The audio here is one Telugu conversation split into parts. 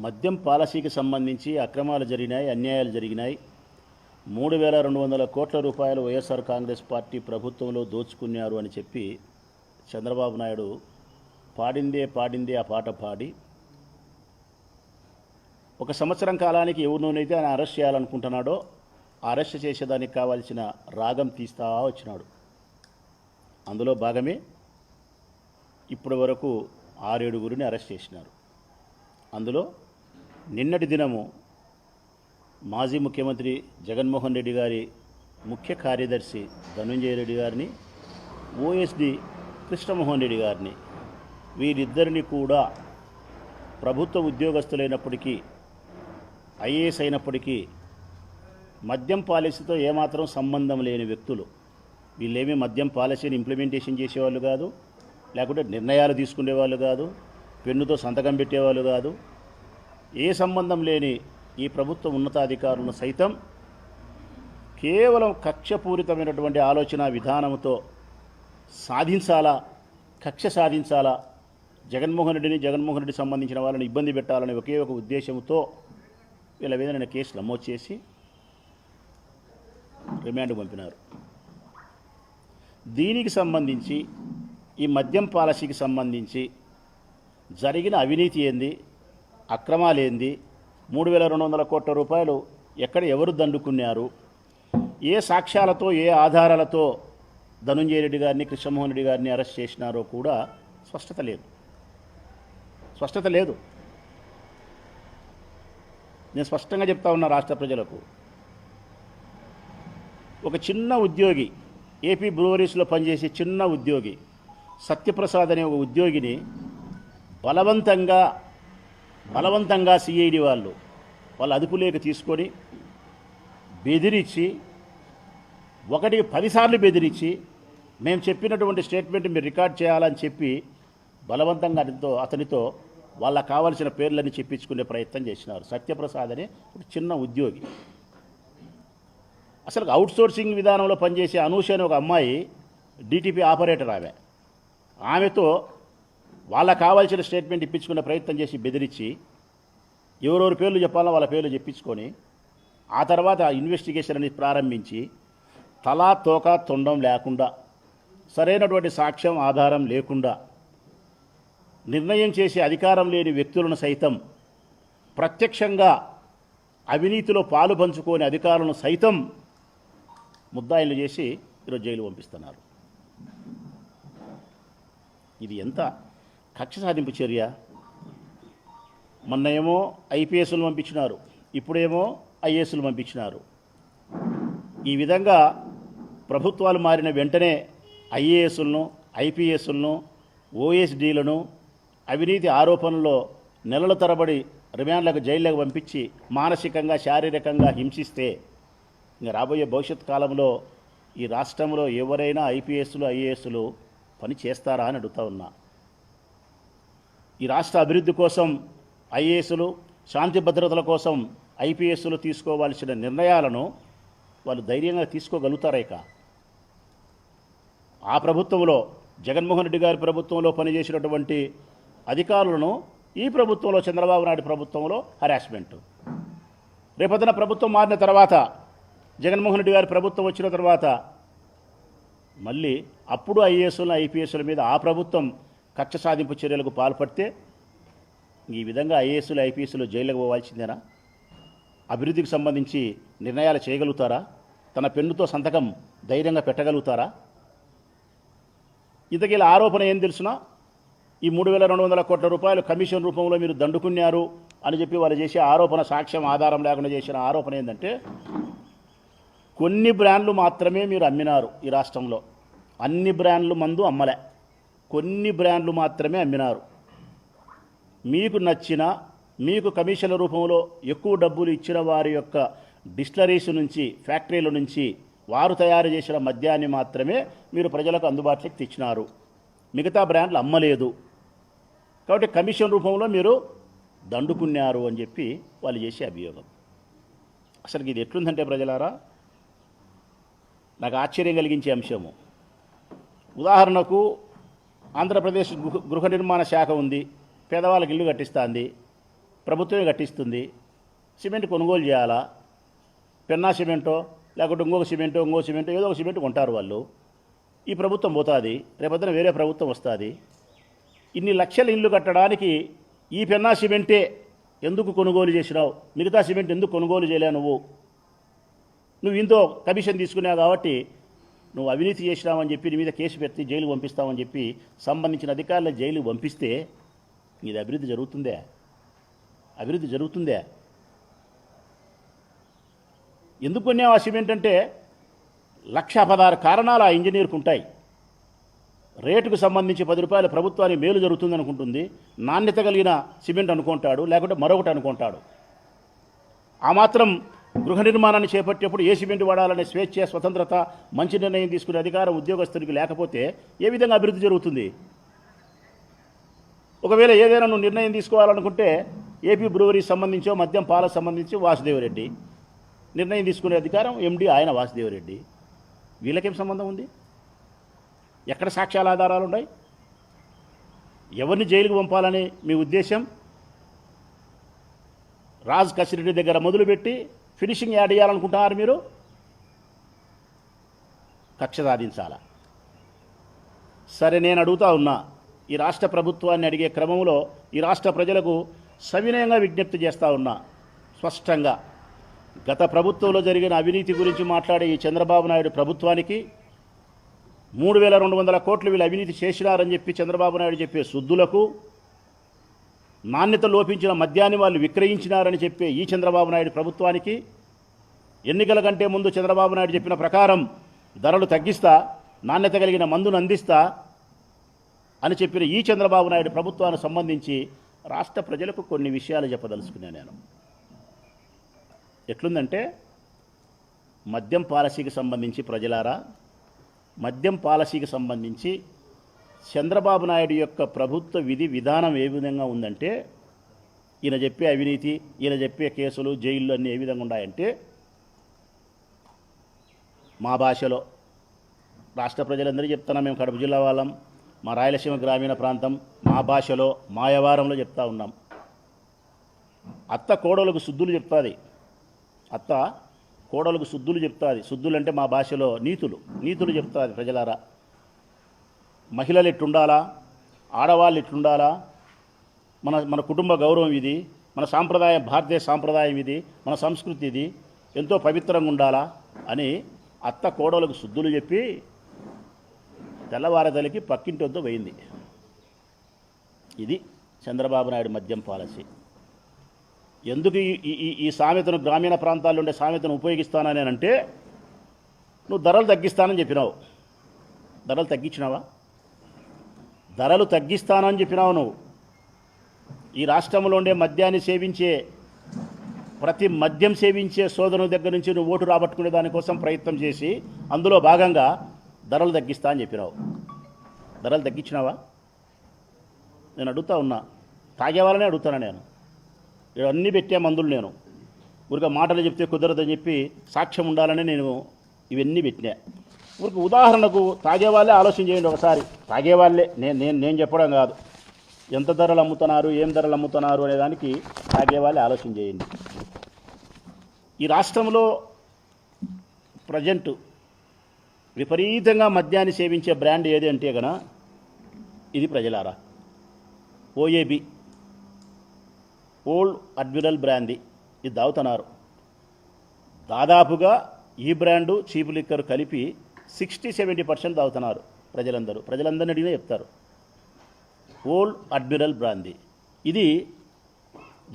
మద్యం పాలసీకి సంబంధించి అక్రమాలు జరిగినాయి, అన్యాయాలు జరిగినాయి. 3,200 కోట్ల రూపాయలు వైఎస్ఆర్ కాంగ్రెస్ పార్టీ ప్రభుత్వంలో దోచుకున్నారు అని చెప్పి చంద్రబాబు నాయుడు పాడిందే ఆ పాట పాడి ఒక సంవత్సరం కాలానికి ఎవరినైతే ఆయన అరెస్ట్ చేయాలనుకుంటున్నాడో అరెస్ట్ చేసేదానికి కావాల్సిన రాగం తీస్తా వచ్చినాడు. అందులో భాగమే ఇప్పటి వరకు 6-7 అరెస్ట్ చేసినారు. అందులో నిన్నటి దినము మాజీ ముఖ్యమంత్రి జగన్మోహన్ రెడ్డి గారి ముఖ్య కార్యదర్శి ధనంజయ రెడ్డి గారిని, ఓఎస్డి కృష్ణమోహన్ రెడ్డి గారిని, వీరిద్దరిని కూడా ప్రభుత్వ ఉద్యోగస్తులైనప్పటికీ, ఐఏఎస్ అయినప్పటికీ మద్యం పాలసీతో ఏమాత్రం సంబంధం లేని వ్యక్తులు. వీళ్ళేమీ మద్యం పాలసీని ఇంప్లిమెంటేషన్ చేసేవాళ్ళు కాదు, లేకుంటే నిర్ణయాలు తీసుకునేవాళ్ళు కాదు, పెన్నుతో సంతకం పెట్టేవాళ్ళు కాదు. ఏ సంబంధం లేని ఈ ప్రభుత్వ ఉన్నతాధికారులను సైతం కేవలం కక్షపూరితమైనటువంటి ఆలోచన విధానంతో కక్ష సాధించాలా, జగన్మోహన్ రెడ్డి సంబంధించిన వాళ్ళని ఇబ్బంది పెట్టాలని ఒకే ఒక ఉద్దేశంతో వీళ్ళ మీద నేను కేసు నమోదు చేసి రిమాండ్ పంపినారు. దీనికి సంబంధించి ఈ మద్యం పాలసీకి సంబంధించి జరిగిన అవినీతి ఏంది, అక్రమాలేంది, 3,200 కోట్ల రూపాయలు ఎక్కడ ఎవరు దండుకున్నారు, ఏ సాక్ష్యాలతో ఏ ఆధారాలతో ధనంజయ రెడ్డి గారిని, కృష్ణమోహన్ రెడ్డి గారిని అరెస్ట్ చేసినారో కూడా స్పష్టత లేదు. నేను స్పష్టంగా చెప్తా ఉన్నా రాష్ట్ర ప్రజలకు. ఒక చిన్న ఉద్యోగి, ఏపీ బ్రూవరీస్లో పనిచేసే చిన్న ఉద్యోగి సత్యప్రసాద్ అనే ఒక ఉద్యోగిని బలవంతంగా సిఐడి వాళ్ళు అదుపులోకి తీసుకొని బెదిరించి, 1కి 10 సార్లు బెదిరించి, మేము చెప్పినటువంటి స్టేట్మెంట్ మీరు రికార్డ్ చేయాలని చెప్పి బలవంతంగా అతనితో వాళ్ళకు కావాల్సిన పేర్లన్నీ చెప్పించుకునే ప్రయత్నం చేసినారు. సత్యప్రసాద్ అనే ఒక చిన్న ఉద్యోగి. అసలు అవుట్సోర్సింగ్ విధానంలో పనిచేసే అనూష అనే ఒక అమ్మాయి డిటిపి ఆపరేటర్. ఆమెతో వాళ్ళకు కావాల్సిన స్టేట్మెంట్ ఇప్పించుకునే ప్రయత్నం చేసి బెదిరించి, ఎవరెవరి పేర్లు చెప్పాలో వాళ్ళ పేర్లు చెప్పించుకొని, ఆ తర్వాత ఇన్వెస్టిగేషన్ అనేది ప్రారంభించి, తలా తోక తొండం లేకుండా, సరైనటువంటి సాక్ష్యం ఆధారం లేకుండా నిర్ణయం చేసే అధికారం లేని వ్యక్తులను సైతం, ప్రత్యక్షంగా అవినీతిలో పాలు పంచుకోని అధికారులను సైతం ముద్దాయిలు చేసి ఈరోజు జైలు పంపిస్తున్నారు. ఇది ఎంత కక్ష సాధింపు చర్య! మొన్న ఏమో ఐపీఎస్లు పంపించినారు, ఇప్పుడేమో ఐఏఎస్లు పంపించినారు. ఈ విధంగా ప్రభుత్వాలు మారిన వెంటనే ఐఏఎస్లను, ఐపీఎస్లను, ఓఎస్డీలను అవినీతి ఆరోపణల్లో నెలల తరబడి రిమాండ్లకు, జైళ్లకు పంపించి మానసికంగా, శారీరకంగా హింసిస్తే ఇంకా రాబోయే భవిష్యత్ కాలంలో ఈ రాష్ట్రంలో ఎవరైనా ఐపీఎస్లు, ఐఏఎస్లు పని చేస్తారా అని అడుగుతా ఉన్నా. ఈ రాష్ట్ర అభివృద్ధి కోసం ఐఏఎస్లు, శాంతి భద్రతల కోసం ఐపీఎస్లు తీసుకోవాల్సిన నిర్ణయాలను వాళ్ళు ధైర్యంగా తీసుకోగలుగుతారేక? ఆ ప్రభుత్వంలో, జగన్మోహన్ రెడ్డి గారి ప్రభుత్వంలో పనిచేసినటువంటి అధికారులను ఈ ప్రభుత్వంలో, చంద్రబాబు నాయుడు ప్రభుత్వంలో హరాస్మెంట్. రేపొద్దున ప్రభుత్వం మారిన తర్వాత, జగన్మోహన్ రెడ్డి గారి ప్రభుత్వం వచ్చిన తర్వాత మళ్ళీ అప్పుడు ఐఏఎస్లు, ఐపీఎస్ల మీద ఆ ప్రభుత్వం కక్ష సాధింపు చర్యలకు పాల్పడితే ఈ విధంగా ఐఏఎస్లు, ఐపీఎస్లు జైలుకు పోవాల్సిందేనా? అభివృద్ధికి సంబంధించి నిర్ణయాలు చేయగలుగుతారా? తన పెన్నుతో సంతకం ధైర్యంగా పెట్టగలుగుతారా? ఇంతకీ ఆరోపణ ఏం తెలుసునా? ఈ 3,200 కోట్ల రూపాయలు కమిషన్ రూపంలో మీరు దండుకున్నారు అని చెప్పి వాళ్ళు చేసే ఆరోపణ, సాక్ష్యం ఆధారం లేకుండా చేసిన ఆరోపణ ఏంటంటే, కొన్ని బ్రాండ్లు మాత్రమే మీరు అమ్మినారు ఈ రాష్ట్రంలో. అన్ని బ్రాండ్లు మందు అమ్మలే, కొన్ని బ్రాండ్లు మాత్రమే అమ్మినారు. మీకు నచ్చిన, మీకు కమిషన్ల రూపంలో ఎక్కువ డబ్బులు ఇచ్చిన వారి యొక్క డిస్టిలరీస్ నుంచి, ఫ్యాక్టరీల నుంచి వారు తయారు చేసిన మద్యాన్ని మాత్రమే మీరు ప్రజలకు అందుబాటులోకి తెచ్చినారు. మిగతా బ్రాండ్లు అమ్మలేదు. కాబట్టి కమిషన్ రూపంలో మీరు దండుకున్నారు అని చెప్పి వాళ్ళు చేసే అభియోగం. అసలు ఇది ఎట్లుందంటే ప్రజలారా, నాకు ఆశ్చర్యం కలిగించే అంశము. ఉదాహరణకు ఆంధ్రప్రదేశ్ గృహ నిర్మాణ శాఖ ఉంది, పేదవాళ్ళకి ఇల్లు కట్టిస్తుంది. ప్రభుత్వమే కట్టిస్తుంది. సిమెంట్ కొనుగోలు చేయాలా, పెన్నా సిమెంటో లేకుంటే ఇంకో సిమెంటో ఏదో ఒక సిమెంట్ కొంటారు వాళ్ళు. ఈ ప్రభుత్వం పోతుంది, రేపొద్దున వేరే ప్రభుత్వం వస్తుంది. ఇన్ని లక్షల ఇల్లు కట్టడానికి ఈ పెన్నా సిమెంటే ఎందుకు కొనుగోలు చేసినావు, మిగతా సిమెంట్ ఎందుకు కొనుగోలు చేయలేవు? నువ్వు ఇంతో కమిషన్ తీసుకున్నావు కాబట్టి నువ్వు అవినీతి చేసినావని చెప్పి నీ మీద కేసు పెట్టి జైలు పంపిస్తామని చెప్పి సంబంధించిన అధికారులను జైలు పంపిస్తే ఇది అభివృద్ధి జరుగుతుందే? అభివృద్ధి జరుగుతుందే? ఎందుకు కొన్నావు ఆ సిమెంట్ అంటే 1,16 కారణాలు ఆ ఇంజనీర్కు ఉంటాయి. రేటుకు సంబంధించి 10 రూపాయలు ప్రభుత్వానికి మేలు జరుగుతుంది అనుకుంటుంది, నాణ్యత కలిగిన సిమెంట్ అనుకుంటాడు, లేకుంటే మరొకటి అనుకుంటాడు. ఆ మాత్రం గృహ నిర్మాణాన్ని చేపట్టేప్పుడు ఏ సిమెంట్ వాడాలనే స్వేచ్ఛ, స్వతంత్రత, మంచి నిర్ణయం తీసుకునే అధికారం ఉద్యోగస్తునికి లేకపోతే ఏ విధంగా అభివృద్ధి జరుగుతుంది? ఒకవేళ ఏదైనా నువ్వు నిర్ణయం తీసుకోవాలనుకుంటే ఏపీ బ్రూవరీకి సంబంధించో మద్యం పాలకు సంబంధించి వాసుదేవరెడ్డి నిర్ణయం తీసుకునే అధికారం ఎండి ఆయన వాసుదేవరెడ్డి. వీళ్ళకేం సంబంధం ఉంది? ఎక్కడ సాక్ష్యాల ఆధారాలు ఉన్నాయి? ఎవరిని జైలుకు పంపాలని మీ ఉద్దేశం? రాజ్ కసిరెడ్డి దగ్గర మొదలుపెట్టి ఫినిషింగ్ యాడ్ చేయాలనుకుంటున్నారు మీరు. కక్ష సాధించాలా? సరే, నేను అడుగుతా ఉన్నా, ఈ రాష్ట్ర ప్రభుత్వాన్ని అడిగే క్రమంలో ఈ రాష్ట్ర ప్రజలకు సవినయంగా విజ్ఞప్తి చేస్తూ ఉన్నా. స్పష్టంగా గత ప్రభుత్వంలో జరిగిన అవినీతి గురించి మాట్లాడే ఈ చంద్రబాబు నాయుడు ప్రభుత్వానికి 3,200 కోట్లు వీళ్ళు అవినీతి చేసినారని చెప్పి చంద్రబాబు నాయుడు చెప్పే శుద్ధులకు, నాణ్యత లోపించిన మద్యాన్ని వాళ్ళు విక్రయించినారని చెప్పే ఈ చంద్రబాబు నాయుడు ప్రభుత్వానికి, ఎన్నికల కంటే ముందు చంద్రబాబు నాయుడు చెప్పిన ప్రకారం ధరలు తగ్గిస్తా, నాణ్యత కలిగిన మందును అందిస్తా అని చెప్పిన ఈ చంద్రబాబు నాయుడు ప్రభుత్వానికి సంబంధించి రాష్ట్ర ప్రజలకు కొన్ని విషయాలు చెప్పదలుచుకున్నాను నేను. ఎట్లుందంటే, మద్యం పాలసీకి సంబంధించి ప్రజలారా, మద్యం పాలసీకి సంబంధించి చంద్రబాబు నాయుడు యొక్క ప్రభుత్వ విధి విధానం ఏ విధంగా ఉందంటే, ఈయన చెప్పే అవినీతి, ఈయన చెప్పే కేసులు, జైళ్ళు అన్నీ ఏ విధంగా ఉన్నాయంటే, మా భాషలో రాష్ట్ర ప్రజలందరూ చెప్తున్నా, మేము కడప జిల్లా వాళ్ళం, మా రాయలసీమ గ్రామీణ ప్రాంతం, మా భాషలో మాయవారంలో చెప్తా ఉన్నాం. అత్త కోడలకు శుద్ధులు చెప్తుంది, అత్త కోడలకు శుద్ధులు చెప్తుంది. శుద్ధులు అంటే మా భాషలో నీతులు చెప్తుంది. ప్రజలారా, మహిళలు ఎట్లుండాలా, ఆడవాళ్ళు ఎట్లుండాలా, మన కుటుంబ గౌరవం ఇది, మన సాంప్రదాయం, భారతీయ సాంప్రదాయం ఇది, మన సంస్కృతి ఇది, ఎంతో పవిత్రంగా ఉండాలా అని అత్త కోడలకు శుద్ధులు చెప్పి తెల్లవారదలికి పక్కింటి వద్ద పోయింది. ఇది చంద్రబాబు నాయుడు మద్యం పాలసీ. ఎందుకు ఈ సామెతను, గ్రామీణ ప్రాంతాల్లో ఉండే సామెతను ఉపయోగిస్తానని అంటే, నువ్వు ధరలు తగ్గిస్తానని చెప్పినావు. ధరలు తగ్గించినావా? ధరలు తగ్గిస్తానని చెప్పినావు నువ్వు. ఈ రాష్ట్రంలో ఉండే మద్యాన్ని సేవించే, ప్రతి మద్యం సేవించే సోదరుని దగ్గర నుంచి నువ్వు ఓటు రాబట్టుకునే దానికోసం ప్రయత్నం చేసి అందులో భాగంగా ధరలు తగ్గిస్తా అని చెప్పినావు. ధరలు తగ్గించినావా? నేను అడుగుతా ఉన్నా, తాగేవాళ్ళనే అడుగుతాను నేను. ఇవన్నీ పెట్టే మందులు నేను ఊరిక మాటలు చెప్తే కుదరదని చెప్పి సాక్ష్యం ఉండాలని నేను ఇవన్నీ పెట్టినా. ఊరికి ఉదాహరణకు తాగేవాళ్ళే ఆలోచన చేయండి ఒకసారి. తాగేవాళ్ళే, నేను చెప్పడం కాదు. ఎంత ధరలు అమ్ముతున్నారు, ఏం ధరలు అమ్ముతున్నారు అనేదానికి తాగేవాళ్ళే ఆలోచన చేయండి. ఈ రాష్ట్రంలో ప్రజెంట్ విపరీతంగా మద్యాన్ని సేవించే బ్రాండ్ ఏది అంటే గన ఇది ప్రజలారా, ఓఏబి, ఓల్డ్ అడ్మిరల్ బ్రాందీ. ఇది తాగుతున్నారు. దాదాపుగా ఈ బ్రాండు, చీప్ లిక్కర్ కలిపి 60-70% తాగుతున్నారు ప్రజలందరినీ అడిగినా చెప్తారు. ఓల్డ్ అడ్మిరల్ బ్రాందీ ఇది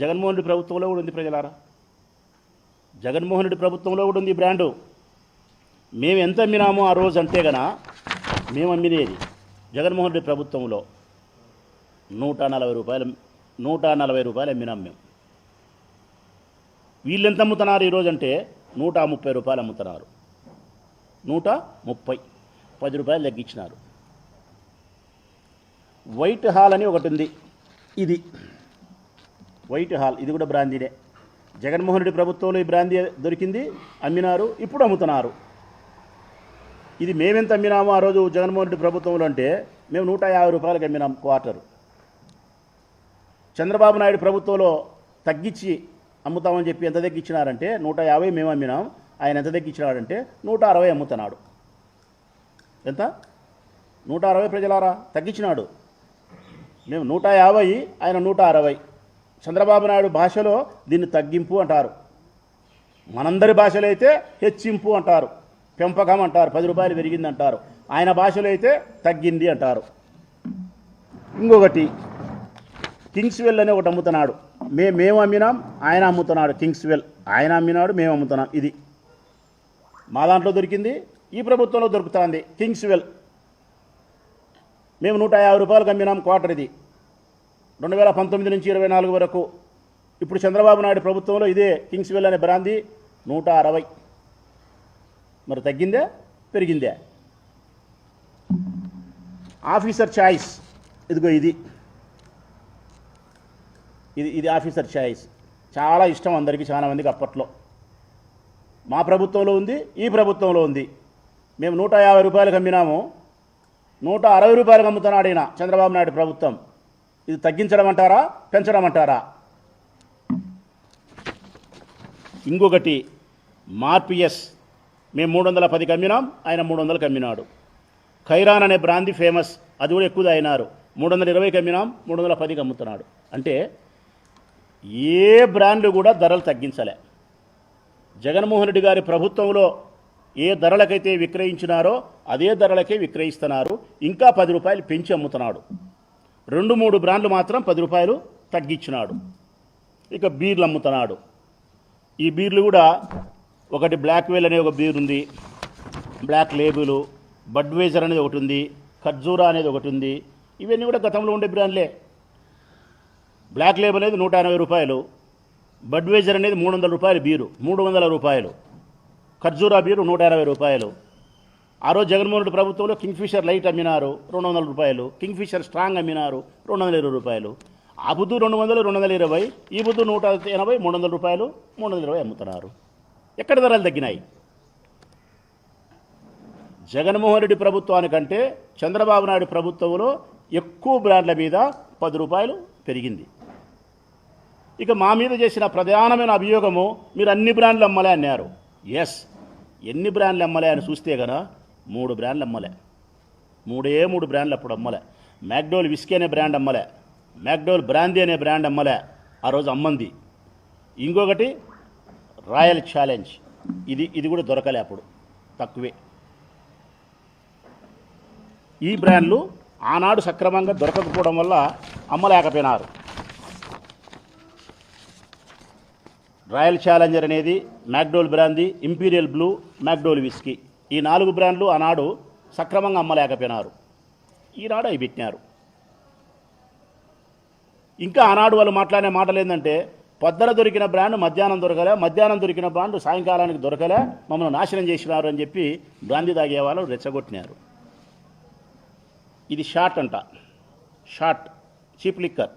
జగన్మోహన్ రెడ్డి ప్రభుత్వంలో కూడా ఉంది ప్రజలారా. జగన్మోహన్ రెడ్డి ప్రభుత్వంలో కూడా ఉంది ఈ బ్రాండు. మేము ఎంత అమ్మినామో ఆ రోజు అంటే గన, మేము అమ్మినేది జగన్మోహన్ రెడ్డి ప్రభుత్వంలో 140 రూపాయలు అమ్మినాం మేము. వీళ్ళు ఎంత అమ్ముతున్నారు ఈరోజు అంటే 130 రూపాయలు అమ్ముతున్నారు. 130, 10 రూపాయలు తగ్గించినారు. వైట్ హాల్ అని ఒకటి ఉంది. ఇది వైట్ హాల్, ఇది కూడా బ్రాందీనే. జగన్మోహన్ రెడ్డి ప్రభుత్వంలో ఈ బ్రాందీ దొరికింది, అమ్మినారు, ఇప్పుడు అమ్ముతున్నారు. ఇది మేమెంత అమ్మినామో ఆ రోజు జగన్మోహన్ రెడ్డి ప్రభుత్వంలో అంటే మేము 150 రూపాయలకి అమ్మినాం క్వార్టరు. చంద్రబాబు నాయుడు ప్రభుత్వంలో తగ్గించి అమ్ముతామని చెప్పి ఎంత తగ్గించినారంటే 150 మేము అమ్మినాం, ఆయన ఎంత తగ్గించినాడంటే 160 అమ్ముతున్నాడు. ఎంత? 160 ప్రజలారా తగ్గించినాడు. మేము 150, ఆయన 160. చంద్రబాబు నాయుడు భాషలో దీన్ని తగ్గింపు అంటారు, మనందరి భాషలో అయితే హెచ్చింపు అంటారు, పెంపకం అంటారు, 10 రూపాయలు పెరిగింది అంటారు. ఆయన భాషలో అయితే తగ్గింది అంటారు. ఇంకొకటి కింగ్స్వెల్ అనే ఒకటి అమ్ముతున్నాడు. మేము అమ్మినాం, ఆయన అమ్ముతున్నాడు. కింగ్స్వెల్ ఆయన అమ్మినాడు, మేము అమ్ముతున్నాం. ఇది మా దాంట్లో దొరికింది, ఈ ప్రభుత్వంలో దొరుకుతుంది. కింగ్స్వెల్ మేము 150 రూపాయలకు అమ్మినాం క్వార్టర్. ఇది 2019 నుంచి 24 వరకు. ఇప్పుడు చంద్రబాబు నాయుడు ప్రభుత్వంలో ఇదే కింగ్స్వెల్ అనే బ్రాందీ 160. మరి తగ్గిందే పెరిగిందే? ఆఫీసర్ చాయిస్, ఇదిగో ఇది ఇది ఇది ఆఫీసర్ చాయిస్. చాలా ఇష్టం అందరికీ, చాలా మందికి అప్పట్లో. మా ప్రభుత్వంలో ఉంది, ఈ ప్రభుత్వంలో ఉంది. మేము 150 రూపాయలకు అమ్మినాము, 160 రూపాయలకు అమ్ముతున్నాడు ఈయన చంద్రబాబు నాయుడు ప్రభుత్వం. ఇది తగ్గించడం అంటారా, పెంచడం అంటారా? ఇంకొకటి మార్పిఎస్, మేము 310కి అమ్మినాం, ఆయన 300కి అమ్మినాడు. ఖైరాన్ అనే బ్రాందీ ఫేమస్, అది కూడా ఎక్కువ అయినారు. 320కి అమ్మినాం, 310కి అమ్ముతున్నాడు. అంటే ఏ బ్రాండ్లు కూడా ధరలు తగ్గించలే. జగన్మోహన్ రెడ్డి గారి ప్రభుత్వంలో ఏ ధరలకైతే విక్రయించినారో అదే ధరలకే విక్రయిస్తున్నారు. ఇంకా 10 రూపాయలు పెంచి అమ్ముతున్నాడు. 2-3 బ్రాండ్లు మాత్రం 10 రూపాయలు తగ్గించినాడు. ఇక బీర్లు అమ్ముతున్నాడు. ఈ బీర్లు కూడా ఒకటి బ్లాక్ వెల్ అనే ఒక బీర్ ఉంది, బ్లాక్ లేబుల్, బడ్వైజర్ అనేది ఒకటి ఉంది, ఖర్జూరా అనేది ఒకటి ఉంది. ఇవన్నీ కూడా గతంలో ఉండే బ్రాండ్లే. బ్లాక్ లేబుల్ అనేది 180 రూపాయలు, బడ్వైజర్ అనేది 300 రూపాయలు బీరు, 300 రూపాయలు. ఖర్జూరా బీరు 180 రూపాయలు. ఆ రోజు జగన్మోహన్ రెడ్డి ప్రభుత్వంలో కింగ్ఫిషర్ లైట్ అమ్మినారు 200 రూపాయలు, కింగ్ఫిషర్ స్ట్రాంగ్ అమ్మినారు 220 రూపాయలు. ఆ బుద్ధు 200, 220, ఈ బుద్ధు 180, 300 రూపాయలు, 320 అమ్ముతున్నారు. ఎక్కడ ధరలు తగ్గినాయి? జగన్మోహన్ రెడ్డి ప్రభుత్వానికంటే చంద్రబాబు నాయుడు ప్రభుత్వంలో ఎక్కువ బ్రాండ్ల మీద 10 రూపాయలు పెరిగింది. ఇక మా మీద చేసిన ప్రధానమైన అభియోగము, మీరు అన్ని బ్రాండ్లు అమ్మలే అన్నారు. ఎస్, ఎన్ని బ్రాండ్లు అమ్మలే అని చూస్తే కదా 3 బ్రాండ్లు అమ్మలే. 3 బ్రాండ్లు అప్పుడు అమ్మలే. మ్యాక్డోల్ విస్కీ అనే బ్రాండ్ అమ్మలే, మ్యాక్డోల్ బ్రాందీ అనే బ్రాండ్ అమ్మలే, ఆ రోజు అమ్మంది. ఇంకొకటి రాయల్ ఛాలెంజ్, ఇది కూడా దొరకలే అప్పుడు, తక్కువే. ఈ బ్రాండ్లు ఆనాడు సక్రమంగా దొరకకపోవడం వల్ల అమ్మలేకపోయినారు. రాయల్ ఛాలెంజర్ అనేది, McDowell brandy, imperial blue, McDowell whisky, ఈ 4 బ్రాండ్లు ఆనాడు సక్రమంగా అమ్మలేకపోయినారు. ఈనాడు అవి పెట్టినారు. ఇంకా ఆనాడు వాళ్ళు మాట్లాడే మాటలు ఏంటంటే, పొద్దున దొరికిన బ్రాండ్ మధ్యాహ్నం దొరకలే, మధ్యాహ్నం దొరికిన బ్రాండ్ సాయంకాలానికి దొరకలే, మమ్మల్ని నాశనం చేసినారు అని చెప్పి బ్రాందీ తాగే వాళ్ళు రెచ్చగొట్టినారు. ఇది షార్ట్ అంట, షార్ట్ చీప్ లిక్కర్,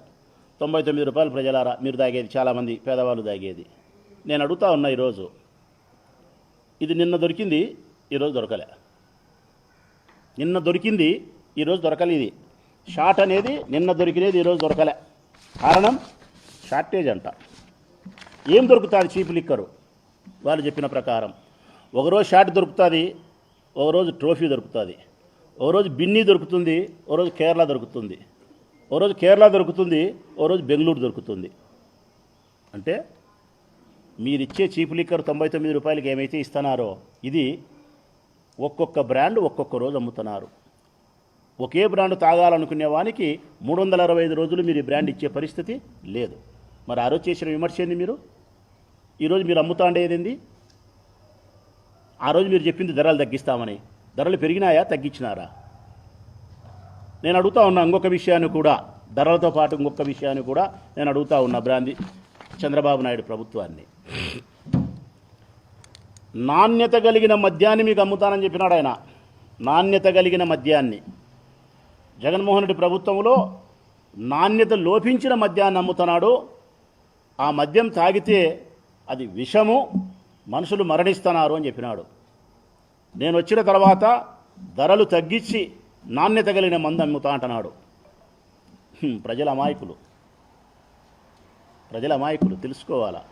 99 రూపాయలు ప్రజలారా మీరు తాగేది, చాలామంది పేదవాళ్ళు తాగేది. నేను అడుగుతా ఉన్నా ఈరోజు, ఇది నిన్న దొరికింది, ఈరోజు దొరకలే. నిన్న దొరికింది, ఈరోజు దొరకలే. ఇది షార్ట్ అనేది నిన్న దొరికినది, ఈరోజు దొరకలే. కారణం షార్టేజ్ అంట. ఏం దొరుకుతుంది చీప్ లిక్కరు? వాళ్ళు చెప్పిన ప్రకారం ఒకరోజు షార్ట్ దొరుకుతుంది, ఒకరోజు ట్రోఫీ దొరుకుతుంది, ఒకరోజు బిన్నీ దొరుకుతుంది, ఒకరోజు కేరళ దొరుకుతుంది, ఒకరోజు కేరళ దొరుకుతుంది, ఒకరోజు బెంగళూరు దొరుకుతుంది. అంటే మీరిచ్చే చీప్ లిక్కర్ 99 రూపాయలకి ఏమైతే ఇస్తున్నారో, ఇది ఒక్కొక్క బ్రాండ్ ఒక్కొక్క రోజు అమ్ముతున్నారు. ఒకే బ్రాండ్ తాగాలనుకునే వానికి 365 రోజులు మీరు ఈ బ్రాండ్ ఇచ్చే పరిస్థితి లేదు. మరి ఆ రోజు చేసిన విమర్శ ఏంది? మీరు ఈరోజు మీరు అమ్ముతా ఉండేది? ఆ రోజు మీరు చెప్పింది ధరలు తగ్గిస్తామని. ధరలు పెరిగినాయా, తగ్గించినారా? నేను అడుగుతా ఉన్నా ఇంకొక విషయాన్ని కూడా, ధరలతో పాటు ఇంకొక విషయాన్ని కూడా నేను అడుగుతా ఉన్నా బ్రాందీ చంద్రబాబు నాయుడు ప్రభుత్వాన్ని. నాణ్యత కలిగిన మద్యాన్ని మీకు అమ్ముతానని చెప్పినాడు ఆయన. నాణ్యత కలిగిన మద్యాన్ని జగన్మోహన్ రెడ్డి ప్రభుత్వంలో నాణ్యత లోపించిన మద్యాన్ని అమ్ముతున్నాడు. ఆ మద్యం తాగితే అది విషము, మనుషులు మరణిస్తున్నారు అని చెప్పినాడు. నేను వచ్చిన తర్వాత ధరలు తగ్గించి నాణ్యత కలిగిన మందు అమ్ముతా అంటున్నాడు. ప్రజల అమాయకులు. ప్రజల అమాయకులు తెలుసుకోవాలా.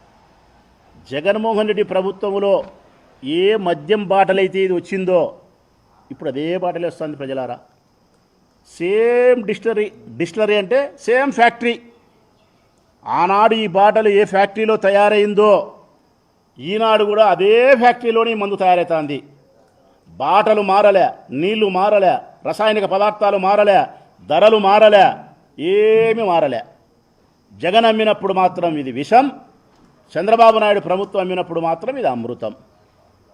జగన్మోహన్ రెడ్డి ప్రభుత్వంలో ఏ మద్యం బాటలైతే ఇది వచ్చిందో ఇప్పుడు అదే బాటలే వస్తుంది ప్రజలారా. సేమ్ డిస్టిలరీ అంటే సేమ్ ఫ్యాక్టరీ. ఆనాడు ఈ బాటలు ఏ ఫ్యాక్టరీలో తయారైందో ఈనాడు కూడా అదే ఫ్యాక్టరీలోనే మందు తయారవుతుంది. బాటలు మారలే, నీళ్లు మారలే, రసాయనిక పదార్థాలు మారలే, ధరలు మారలే, ఏమీ మారలే. జగన్ అమ్మినప్పుడు మాత్రం ఇది విషం, చంద్రబాబు నాయుడు ప్రభుత్వం అమ్మినప్పుడు మాత్రం ఇది అమృతం.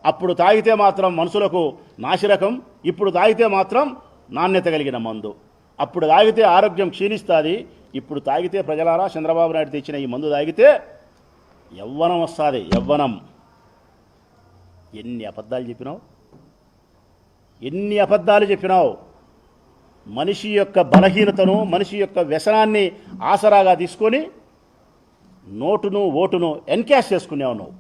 అప్పుడు తాగితే మాత్రం మనుషులకు నాసిరకం, ఇప్పుడు తాగితే మాత్రం నాణ్యత కలిగిన మందు. అప్పుడు తాగితే ఆరోగ్యం క్షీణిస్తుంది, ఇప్పుడు తాగితే ప్రజలారా చంద్రబాబు నాయుడు తెచ్చిన ఈ మందు తాగితే యవ్వనం వస్తుంది. యవ్వనం. ఎన్ని అబద్ధాలు చెప్పినావు, ఎన్ని అబద్ధాలు చెప్పినావు. మనిషి యొక్క బలహీనతను, మనిషి యొక్క వ్యసనాన్ని ఆసరాగా తీసుకొని నోటును ఓటును ఎన్కాష్ చేసుకునేవు నువ్వు.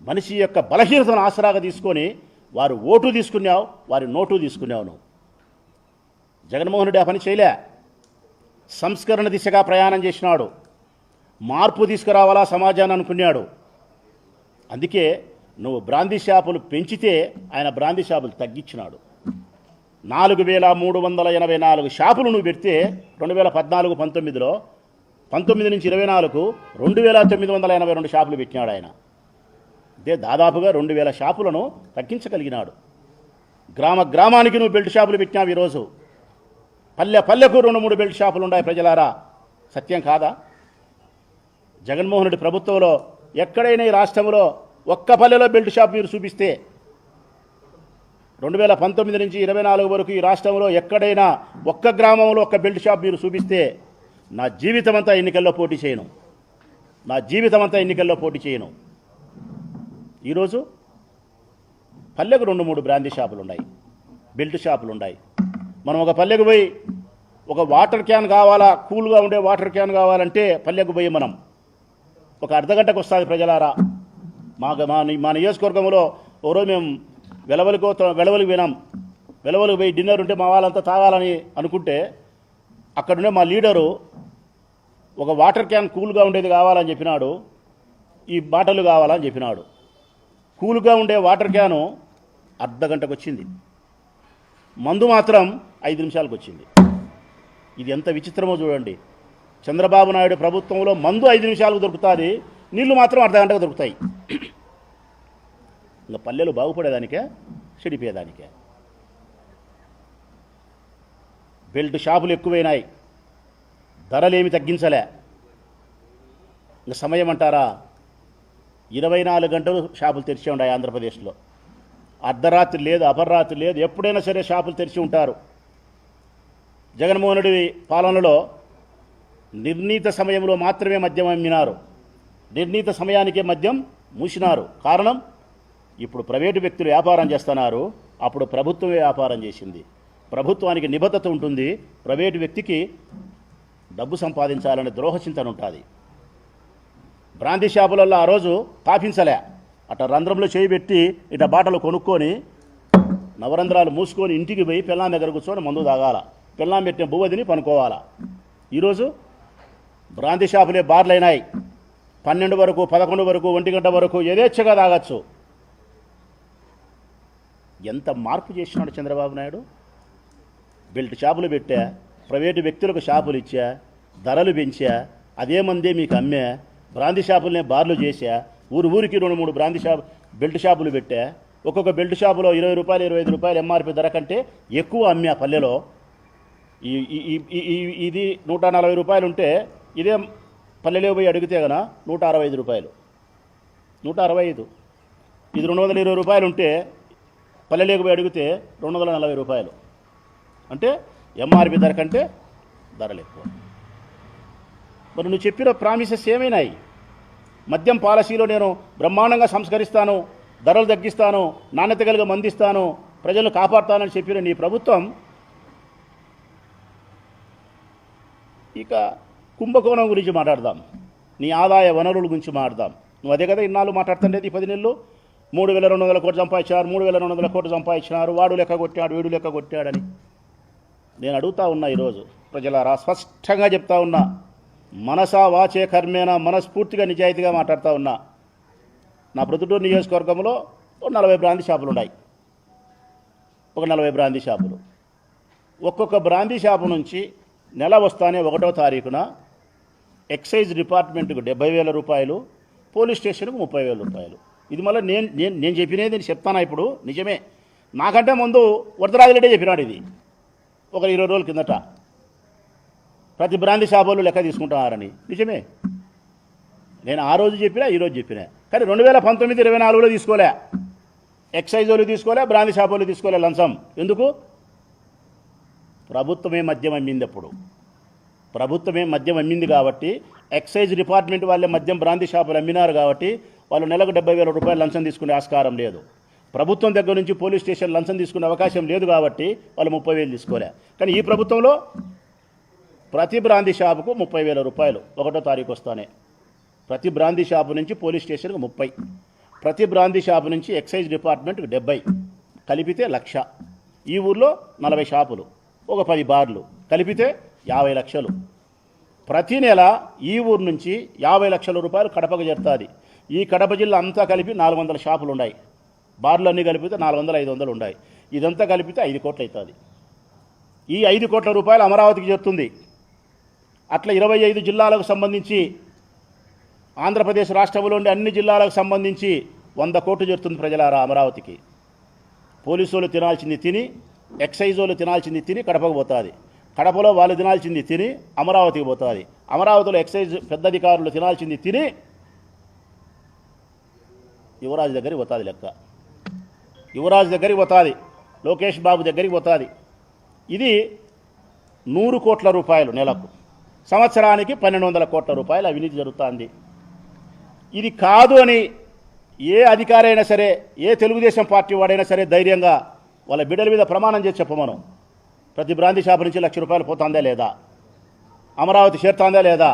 మనిషి యొక్క బలహీనతను ఆసరాగా తీసుకొని వారు ఓటు తీసుకున్నావు, వారి నోటు తీసుకున్నావు నువ్వు. జగన్మోహన్ రెడ్డి ఆ పని చేయలే. సంస్కరణ దిశగా ప్రయాణం చేసినాడు, మార్పు తీసుకురావాలా సమాజాన్ని అనుకున్నాడు. అందుకే నువ్వు బ్రాందీ షాపులు పెంచితే ఆయన బ్రాందీ షాపులు తగ్గించినాడు. 4,384 షాపులు నువ్వు పెడితే 2014-19లో 19 నుంచి 24కు 2,982 షాపులు పెట్టినాడు ఆయన. అంటే దాదాపుగా 2,000 షాపులను తగ్గించగలిగినాడు. గ్రామానికి నువ్వు బెల్ట్ షాపులు పెట్టినావు. ఈరోజు పల్లెకు 2-3 బెల్ట్ షాపులు ఉన్నాయి ప్రజలారా. సత్యం కాదా? జగన్మోహన్ రెడ్డి ప్రభుత్వంలో ఎక్కడైనా ఈ రాష్ట్రంలో ఒక్క పల్లెలో బెల్ట్ షాప్ మీరు చూపిస్తే 2019 నుంచి 24 వరకు ఈ రాష్ట్రంలో ఎక్కడైనా ఒక్క గ్రామంలో ఒక్క బెల్ట్ షాప్ మీరు చూపిస్తే నా జీవితం అంతా ఎన్నికల్లో పోటీ చేయను, నా జీవితం అంతా ఎన్నికల్లో పోటీ చేయను. ఈరోజు పల్లెకు 2-3 బ్రాందీ షాపులు ఉన్నాయి, బెల్ట్ షాపులు ఉన్నాయి. మనం ఒక పల్లెకు పోయి ఒక వాటర్ క్యాన్ కావాలా, కూల్గా ఉండే వాటర్ క్యాన్ కావాలంటే పల్లెకు పోయి మనం ఒక అర్ధగంటకు వస్తుంది ప్రజలారా. మా నియోజకవర్గంలో ఒకరోజు మేము వెలవలికి పోయినాం. వెలవలికి పోయి డిన్నర్ ఉంటే మా వాళ్ళంతా తాగాలని అనుకుంటే అక్కడుండే మా లీడరు ఒక వాటర్ క్యాన్ కూల్గా ఉండేది కావాలని చెప్పినాడు, ఈ బాటలు కావాలని చెప్పినాడు. కూల్గా ఉండే వాటర్ క్యాను అర్ధగంటకు వచ్చింది, మందు మాత్రం 5 నిమిషాలకు వచ్చింది. ఇది ఎంత విచిత్రమో చూడండి. చంద్రబాబు నాయుడు ప్రభుత్వంలో మందు 5 నిమిషాలకు దొరుకుతుంది, నీళ్లు మాత్రం అర్ధగంటకు దొరుకుతాయి. ఇంకా పల్లెలు బాగుపడేదానికే, చెడిపోయేదానికే. బెల్ట్ షాపులు ఎక్కువైనాయి, ధరలేమి తగ్గించలే. ఇంకా సమయం అంటారా, 24 గంటలు షాపులు తెరిచి ఉన్నాయి ఆంధ్రప్రదేశ్లో. అర్ధరాత్రి లేదు, అపర్రాత్రి లేదు, ఎప్పుడైనా సరే షాపులు తెరిచి ఉంటారు. జగన్మోహన్ రెడ్డి పాలనలో నిర్ణీత సమయంలో మాత్రమే మద్యం అమ్మినారు, నిర్ణీత సమయానికే మద్యం మూసినారు. కారణం, ఇప్పుడు ప్రైవేటు వ్యక్తులు వ్యాపారం చేస్తున్నారు, అప్పుడు ప్రభుత్వమే వ్యాపారం చేసింది. ప్రభుత్వానికి నిబద్ధత ఉంటుంది, ప్రైవేటు వ్యక్తికి డబ్బు సంపాదించాలనే ద్రోహచింతన ఉంటుంది. బ్రాందీ షాపులలో ఆ రోజు తాపించలే, అట్లా రంధ్రంలో చేయబెట్టి ఇట్లా బాటలు కొనుక్కొని నవరంధ్రాలు మూసుకొని ఇంటికి పోయి పెళ్ళాం దగ్గర కూర్చొని మందు తాగాల, పెళ్ళాం పెట్టిన బువ్వదిని పనుకోవాలా. ఈరోజు బ్రాందీ షాపులే బార్లు అయినాయి. 12 వరకు, 11 వరకు, 1 గంట వరకు యథేచ్ఛగా తాగచ్చు. ఎంత మార్పు చేసినాడు చంద్రబాబు నాయుడు. బెల్ట్ షాపులు పెట్టా, ప్రైవేటు వ్యక్తులకు షాపులు ఇచ్చా, ధరలు పెంచా, అదే మందే మీకు అమ్మే, బ్రాందీ షాపులనే బార్లు చేశా, ఊరికి 2-3 బ్రాందీ బెల్ట్ షాపులు పెట్టా. ఒక్కొక్క బెల్ట్ షాపులో 20 రూపాయలు 25 రూపాయలు ఎంఆర్పి ధర కంటే ఎక్కువ అమ్మా పల్లెలో. ఇది 140 రూపాయలు ఉంటే ఇదే పల్లెలో పోయి అడిగితే కన్నా 165 రూపాయలు, 165. ఇది 220 రూపాయలు ఉంటే పల్లెలోకి పోయి అడిగితే 240 రూపాయలు. అంటే ఎంఆర్పి ధర కంటే ధరలు ఎక్కువ. మరి నువ్వు చెప్పిన ప్రామిసెస్ ఏమైనాయి? మద్యం పాలసీలో నేను బ్రహ్మాండంగా సంస్కరిస్తాను, ధరలు తగ్గిస్తాను, నాణ్యత కలిగి మందిస్తాను, ప్రజలను కాపాడుతానని చెప్పిన నీ ప్రభుత్వం ఇక కుంభకోణం గురించి మాట్లాడదాం, నీ ఆదాయ వనరుల గురించి మాట్లాడదాం. నువ్వు అదే కదా ఇన్నాళ్ళు మాట్లాడుతుండేది. ఈ 10 నెలలు 3,200 కోట్లు సంపాదించారు, 3,200 కోట్లు సంపాదించినారు, వాడు లెక్క కొట్టాడు, వీడు లెక్క కొట్టాడని. నేను అడుగుతా ఉన్నా ఈరోజు ప్రజలారా, స్పష్టంగా చెప్తా ఉన్నా, మనసా వాచే కర్మేనా మనస్ఫూర్తిగా నిజాయితీగా మాట్లాడుతూ ఉన్నా. నా ప్రొద్దుటూరు నియోజకవర్గంలో 40 బ్రాందీ షాపులు ఉన్నాయి. ఒక 40 బ్రాందీ షాపులు. ఒక్కొక్క బ్రాందీ షాపు నుంచి నెల వస్తానే 1వ తారీఖున ఎక్సైజ్ డిపార్ట్మెంట్కు 70,000 రూపాయలు, పోలీస్ స్టేషన్కు 30,000 రూపాయలు. ఇది మళ్ళీ నేను చెప్పినది నేను చెప్తానా ఇప్పుడు నిజమే. నాకంటే ముందు వరదరాజరెడ్డి చెప్పినాడు ఇది ఒక 20 రోజుల కిందట. ప్రతి బ్రాందీ షాపులు లెక్క తీసుకుంటున్నారని నిజమే. నేను ఆ రోజు చెప్పినా ఈరోజు చెప్పినా. కానీ 2019-24లో తీసుకోలే. ఎక్సైజ్ వాళ్ళు తీసుకోలే, బ్రాందీ షాపులు తీసుకోలే లంచం. ఎందుకు? ప్రభుత్వమే మద్యం అమ్మింది. అప్పుడు ప్రభుత్వమే మద్యం అమ్మింది కాబట్టి ఎక్సైజ్ డిపార్ట్మెంట్ వాళ్ళే మద్యం బ్రాందీ షాపులు అమ్మినారు కాబట్టి వాళ్ళు నెలకు 70,000 రూపాయలు లంచం తీసుకునే ఆస్కారం లేదు. ప్రభుత్వం దగ్గర నుంచి పోలీస్ స్టేషన్ లంచం తీసుకునే అవకాశం లేదు కాబట్టి వాళ్ళు 30,000 తీసుకోలే. కానీ ఈ ప్రభుత్వంలో ప్రతి బ్రాందీ షాపుకు 30,000 రూపాయలు 1వ తారీఖు వస్తానే. ప్రతి బ్రాందీ షాపు నుంచి పోలీస్ స్టేషన్కు 30, ప్రతి బ్రాందీ షాపు నుంచి ఎక్సైజ్ డిపార్ట్మెంట్కి 70, కలిపితే 1,00,000. ఈ ఊర్లో 40 షాపులు, ఒక 10 బార్లు, కలిపితే 50 లక్షలు. ప్రతి నెల ఈ ఊరు నుంచి 50 లక్షల రూపాయలు కడపకు చేరుతుంది. ఈ కడప జిల్లా అంతా కలిపి 400 షాపులు ఉన్నాయి. బార్లు అన్నీ కలిపితే 400-500 ఉన్నాయి. ఇదంతా కలిపితే 5 కోట్లు అవుతుంది. ఈ 5 కోట్ల రూపాయలు అమరావతికి చేరుతుంది. అట్లా 25 జిల్లాలకు సంబంధించి, ఆంధ్రప్రదేశ్ రాష్ట్రంలోని అన్ని జిల్లాలకు సంబంధించి 100 కోట్లు చేరుతుంది ప్రజలారా అమరావతికి. పోలీసు వాళ్ళు తినాల్సింది తిని, ఎక్సైజ్ వాళ్ళు తినాల్సింది తిని కడపకు పోతుంది. కడపలో వాళ్ళు తినాల్సింది తిని అమరావతికి పోతుంది. అమరావతిలో ఎక్సైజ్ పెద్ద అధికారులు తినాల్సింది తిని యువరాజు దగ్గరికి పోతుంది. లెక్క యువరాజు దగ్గరికి పోతుంది, లోకేష్ బాబు దగ్గరికి పోతుంది. ఇది 100 కోట్ల రూపాయలు నెలకు. సంవత్సరానికి 1,200 కోట్ల రూపాయలు అవినీతి జరుగుతుంది. ఇది కాదు అని ఏ అధికారైనా సరే, ఏ తెలుగుదేశం పార్టీ వాడైనా సరే ధైర్యంగా వాళ్ళ బిడ్డల మీద ప్రమాణం చేసి చెప్పమను. ప్రతి బ్రాందీ షాపు నుంచి 1,00,000 రూపాయలు పోతుందా లేదా? అమరావతి చేరుతుందా లేదా?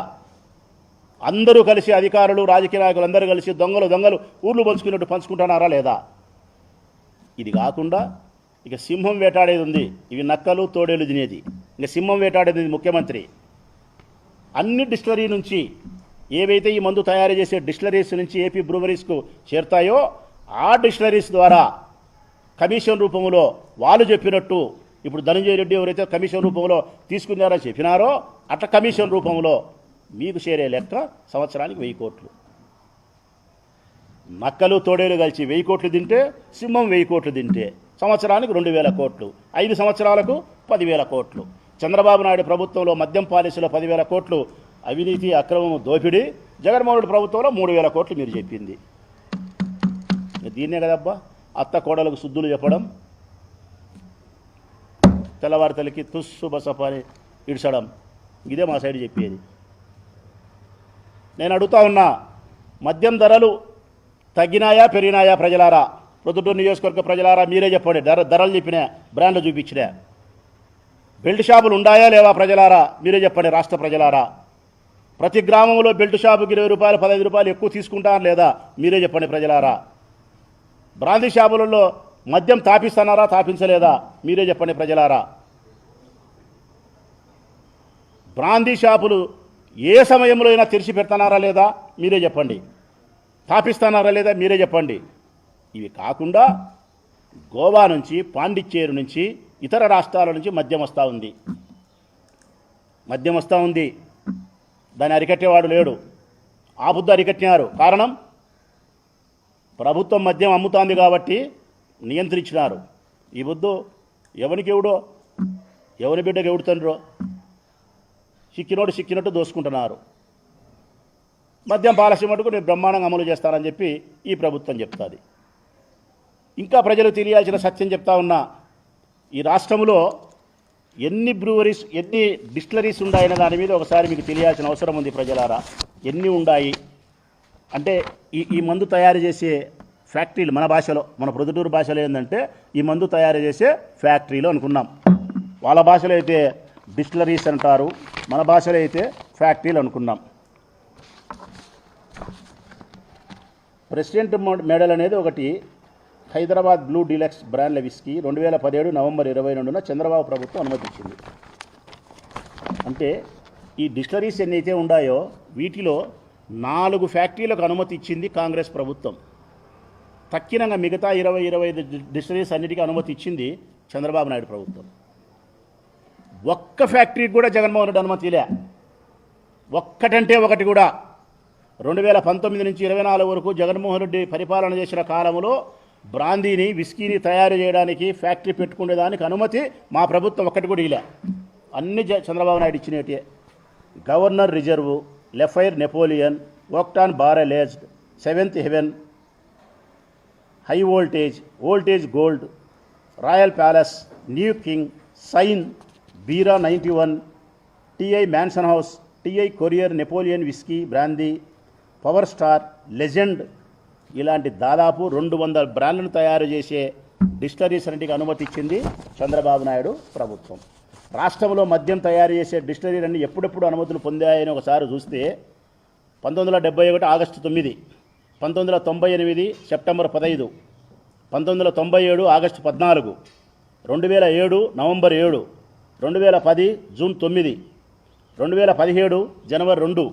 అందరూ కలిసి, అధికారులు, రాజకీయ నాయకులు అందరూ కలిసి దొంగలు ఊర్లు పంచుకున్నట్టు పంచుకుంటున్నారా లేదా? ఇది కాకుండా ఇక సింహం వేటాడేది ఉంది. ఇవి నక్కలు తోడేలు తినేది. ఇంకా సింహం వేటాడేది ముఖ్యమంత్రి. అన్ని డిస్టిలరీ నుంచి, ఏవైతే ఈ మందు తయారు చేసే డిస్టిలరీస్ నుంచి ఏపీ బ్రూవరీస్కు చేరుతాయో ఆ డిస్టిలరీస్ ద్వారా కమిషన్ రూపంలో వాళ్ళు చెప్పినట్టు, ఇప్పుడు ధనంజయ రెడ్డి ఎవరైతే కమిషన్ రూపంలో తీసుకున్నారో చెప్పినారో అట్లా కమిషన్ రూపంలో మీకు చేరే లెక్క సంవత్సరానికి 1000 కోట్లు. నక్కలు తోడేలు కలిసి 1000 కోట్లు తింటే, సింహం 1000 కోట్లు తింటే సంవత్సరానికి 2,000 కోట్లు. 5 సంవత్సరాలకు 10,000 కోట్లు. చంద్రబాబు నాయుడు ప్రభుత్వంలో మద్యం పాలసీలో 10,000 కోట్లు అవినీతి, అక్రమం, దోపిడీ. జగన్మోహన్ రెడ్డి ప్రభుత్వంలో 3,000 కోట్లు మీరు చెప్పింది. దీన్నే కదబ్బా అత్త కోడలకు శుద్ధులు చెప్పడం, తెల్లవారితలకి తుస్సు బసపని ఇడ్చడం. ఇదే మా సైడ్ చెప్పేది. నేను అడుగుతా ఉన్నా, మద్యం ధరలు తగ్గినాయా పెరిగినాయా ప్రజలారా? ప్రొద్దుటూరు నియోజకవర్గ ప్రజలారా మీరే చెప్పండి. ధరలు చెప్పినా, బ్రాండ్లు చూపించినా. బెల్ట్ షాపులు ఉన్నాయా లేవా ప్రజలారా? మీరే చెప్పండి రాష్ట్ర ప్రజలారా. ప్రతి గ్రామంలో బెల్ట్ షాపుకి 20 రూపాయలు 15 రూపాయలు ఎక్కువ తీసుకుంటారా లేదా? మీరే చెప్పండి ప్రజలారా. బ్రాందీ షాపులలో మద్యం తాపిస్తున్నారా తాపించలేదా? మీరే చెప్పండి ప్రజలారా. బ్రాందీ షాపులు ఏ సమయంలో అయినా తెరిచి పెడుతున్నారా లేదా? మీరే చెప్పండి. తాపిస్తున్నారా లేదా? మీరే చెప్పండి. ఇవి కాకుండా గోవా నుంచి, పాండిచ్చేరి నుంచి, ఇతర రాష్ట్రాల నుంచి మద్యం వస్తూ ఉంది. దాన్ని అరికట్టేవాడు లేడు. ఆ బుద్ధి అరికట్టినారు. కారణం ప్రభుత్వం మద్యం అమ్ముతోంది కాబట్టి నియంత్రించినారు. ఈ బుద్ధు ఎవరి బిడ్డకి ఎవడుతుండ్రో సిక్కినట్టు దోసుకుంటున్నారు. మద్యం పాలసీ మటుకు నేను బ్రహ్మాండంగా అమలు చేస్తానని చెప్పి ఈ ప్రభుత్వం చెప్తుంది. ఇంకా ప్రజలు తెలియాల్సిన సత్యం చెప్తా ఉన్నా, ఈ రాష్ట్రంలో ఎన్ని బ్రూవరీస్, ఎన్ని డిస్టిలరీస్ ఉన్నాయనే దాని మీద ఒకసారి మీకు తెలియాల్సిన అవసరం ఉంది ప్రజలారా. ఎన్ని ఉన్నాయి అంటే ఈ మందు తయారు చేసే ఫ్యాక్టరీలు, మన భాషలో, మన ప్రొద్దుటూరు భాషలో ఏంటంటే ఈ మందు తయారు చేసే ఫ్యాక్టరీలు అనుకున్నాం. వాళ్ళ భాషలో అయితే డిస్టిలరీస్ అంటారు, మన భాషలో అయితే ఫ్యాక్టరీలు అనుకున్నాం. ప్రెసిడెంట్ మెడల్ అనేది ఒకటి హైదరాబాద్ బ్లూ డీలక్స్ బ్రాండ్ల విస్కీ 2017 నవంబర్ 22న చంద్రబాబు ప్రభుత్వం అనుమతించింది. అంటే ఈ డిస్టిలరీస్ ఎన్నైతే ఉన్నాయో వీటిలో 4 ఫ్యాక్టరీలకు అనుమతి ఇచ్చింది కాంగ్రెస్ ప్రభుత్వం. తక్కినంగా మిగతా 20-25 డిస్టిలరీస్ అన్నిటికీ అనుమతి ఇచ్చింది చంద్రబాబు నాయుడు ప్రభుత్వం. ఒక్క ఫ్యాక్టరీకి కూడా జగన్మోహన్ రెడ్డి అనుమతి లే. ఒక్కటంటే ఒకటి కూడా. 2019 నుంచి 24 వరకు జగన్మోహన్ రెడ్డి పరిపాలన చేసిన కాలంలో బ్రాందీని, విస్కీని తయారు చేయడానికి ఫ్యాక్టరీ పెట్టుకునేదానికి అనుమతి మా ప్రభుత్వం ఒక్కటి కూడా ఇలా. అన్ని చంద్రబాబు నాయుడు ఇచ్చినట్టే. గవర్నర్ రిజర్వ్, లెఫైర్ Napoleon, octane barrel aged, seventh heaven, high voltage gold, royal palace, new king, సైన్, Bira 91, TI mansion house, TI courier, Napoleon whisky brandy, power star, legend ఇలాంటి దాదాపు 200 బ్రాండ్లను తయారు చేసే డిస్టిలరీస్ అన్నిటికీ అనుమతి ఇచ్చింది చంద్రబాబు నాయుడు ప్రభుత్వం. రాష్ట్రంలో మద్యం తయారు చేసే డిస్టిలరీలన్నీ ఎప్పుడెప్పుడు అనుమతులు పొందాయని ఒకసారి చూస్తే 1971 August 9, 1998 September 15, 1997 August 14, 2007 November 7, 2010 June 9, 2017 జనవరి 2,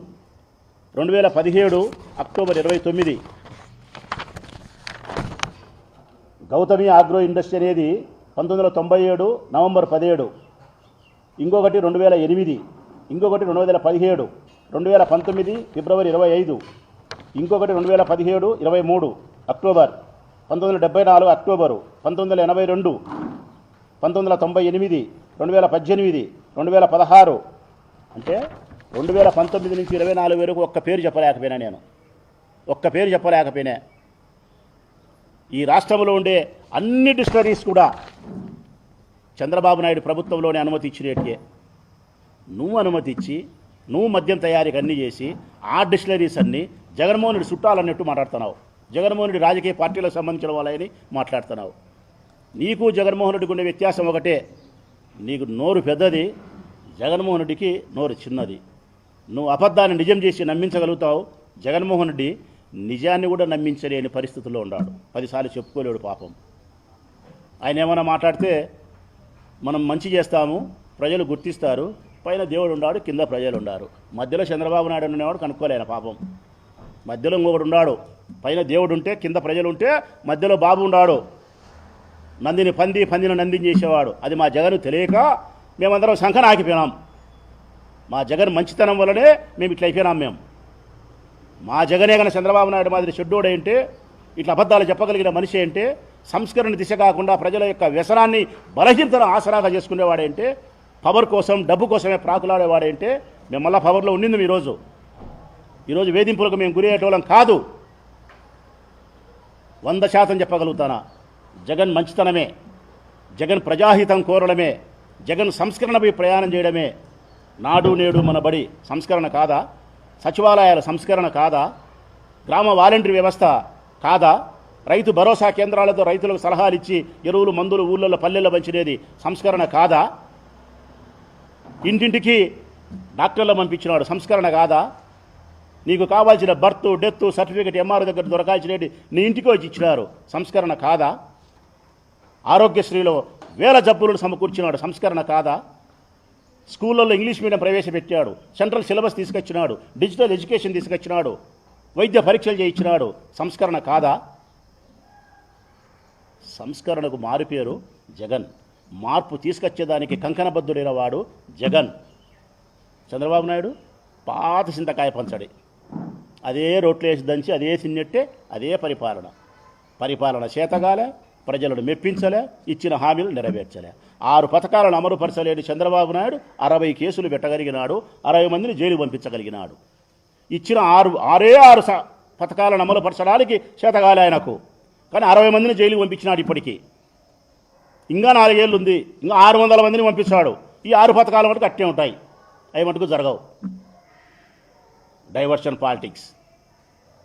2017 అక్టోబర్ 29. గౌతమి ఆగ్రో ఇండస్ట్రీ అనేది 1997 నవంబర్ 17, ఇంకొకటి 2008, ఇంకొకటి 2017, 2019 ఫిబ్రవరి 25, ఇంకొకటి 2017 23 అక్టోబర్, 1974 అక్టోబరు, 1982, 1998, 2018, 2016. అంటే 2019 నుంచి 24 వరకు ఒక్క పేరు చెప్పలేకపోయినా నేను. ఈ రాష్ట్రంలో ఉండే అన్ని డిస్టిలరీస్ కూడా చంద్రబాబు నాయుడు ప్రభుత్వంలోనే అనుమతి ఇచ్చినట్టే. నువ్వు అనుమతి ఇచ్చి నువ్వు మద్యం తయారీకి అన్నీ చేసి ఆ డిస్టిలరీస్ అన్నీ జగన్మోహన్ రెడ్డి చుట్టాలన్నట్టు మాట్లాడుతున్నావు. జగన్మోహన్ రెడ్డి రాజకీయ పార్టీలకు సంబంధించిన వాళ్ళని మాట్లాడుతున్నావు. నీకు జగన్మోహన్ రెడ్డికి ఉండే వ్యత్యాసం ఒకటే, నీకు నోరు పెద్దది, జగన్మోహన్ రెడ్డికి నోరు చిన్నది. నువ్వు అబద్ధాన్ని నిజం చేసి నమ్మించగలుగుతావు. జగన్మోహన్ రెడ్డి నిజాన్ని కూడా నమ్మించలేని పరిస్థితుల్లో ఉన్నాడు. 10 సార్లు చెప్పుకోలేడు పాపం. ఆయన ఏమైనా మాట్లాడితే మనం మంచి చేస్తాము, ప్రజలు గుర్తిస్తారు, పైన దేవుడు ఉన్నాడు, కింద ప్రజలు ఉన్నారు. మధ్యలో చంద్రబాబు నాయుడు ఉన్నవాడు కనుక్కోలేను పాపం. మధ్యలో ఇంకొకడు ఉన్నాడు, పైన దేవుడు ఉంటే కింద ప్రజలు ఉంటే మధ్యలో బాబు ఉన్నాడు. పందిని నందిని చేసేవాడు. అది మా జగన్ తెలియక మేమందరం సంఖన ఆగిపోయినాం. మా జగన్ మంచితనం వల్లనే మేము ఇట్లా అయిపోయినాం. మా జగనే కన్నా చంద్రబాబు నాయుడు మాదిరి షెడ్యూడ్ అంటే, ఇట్లా అబద్ధాలు చెప్పగలిగిన మనిషి అంటే, సంస్కరణ దిశ కాకుండా ప్రజల యొక్క వ్యసనాన్ని బలహీనతను ఆసరాగా చేసుకునేవాడేంటే, పవర్ కోసం డబ్బు కోసమే ప్రాకులాడేవాడేంటే, మేము మళ్ళా పవర్లో ఉండింది. ఈరోజు వేధింపులకు మేము గురయ్యేటోళ్ళం కాదు. 100% చెప్పగలుగుతానా. జగన్ మంచితనమే, జగన్ ప్రజాహితం కోరడమే, జగన్ సంస్కరణపై ప్రయాణం చేయడమే. నాడు నేడు మన బడి సంస్కరణ కాదా? సచివాలయాల సంస్కరణ కాదా? గ్రామ వాలంటరీ వ్యవస్థ కాదా? రైతు భరోసా కేంద్రాలతో రైతులకు సలహాలు ఇచ్చి ఎరువులు మందులు ఊళ్ళల్లో పల్లెల్లో పంచినేది సంస్కరణ కాదా? ఇంటింటికి డాక్టర్లు పంపించినాడు సంస్కరణ కాదా? నీకు కావాల్సిన బర్త్ డెత్ సర్టిఫికేట్ ఎంఆర్ఓ దగ్గర దొరకాల్సినవి నీ ఇంటికి వచ్చి ఇచ్చినారు సంస్కరణ కాదా? ఆరోగ్యశ్రీలో 1000 జబ్బులను సమకూర్చినాడు సంస్కరణ కాదా? స్కూళ్ళల్లో ఇంగ్లీష్ మీడియం ప్రవేశపెట్టాడు, సెంట్రల్ సిలబస్ తీసుకొచ్చినాడు, డిజిటల్ ఎడ్యుకేషన్ తీసుకొచ్చినాడు, వైద్య పరీక్షలు చేయించినాడు. సంస్కరణ కాదా? సంస్కరణకు మారుపేరు జగన్. మార్పు తీసుకొచ్చేదానికి కంకణబద్ధుడైన వాడు జగన్. చంద్రబాబు నాయుడు పాత చింతకాయ పంచడి, అదే రోట్లు వేసి దంచి అదే తిన్నట్టే అదే పరిపాలన చేతగాలే, ప్రజలను మెప్పించలే, ఇచ్చిన హామీలు నెరవేర్చలే. 6 పథకాలను అమలుపరచలేని చంద్రబాబు నాయుడు 60 కేసులు పెట్టగలిగినాడు, 60 మందిని జైలు పంపించగలిగినాడు. ఇచ్చిన 6 పథకాలను అమలుపరచడానికి చేతగాలే ఆయనకు, కానీ 60 మందిని జైలుకి పంపించినాడు. ఇప్పటికీ ఇంకా 4 ఏళ్ళు ఉంది, ఇంకా 600 మందిని పంపిస్తాడు. ఈ 6 పథకాల మటుకు అట్టే ఉంటాయి, అవి మటుకు జరగవు. Diversion politics.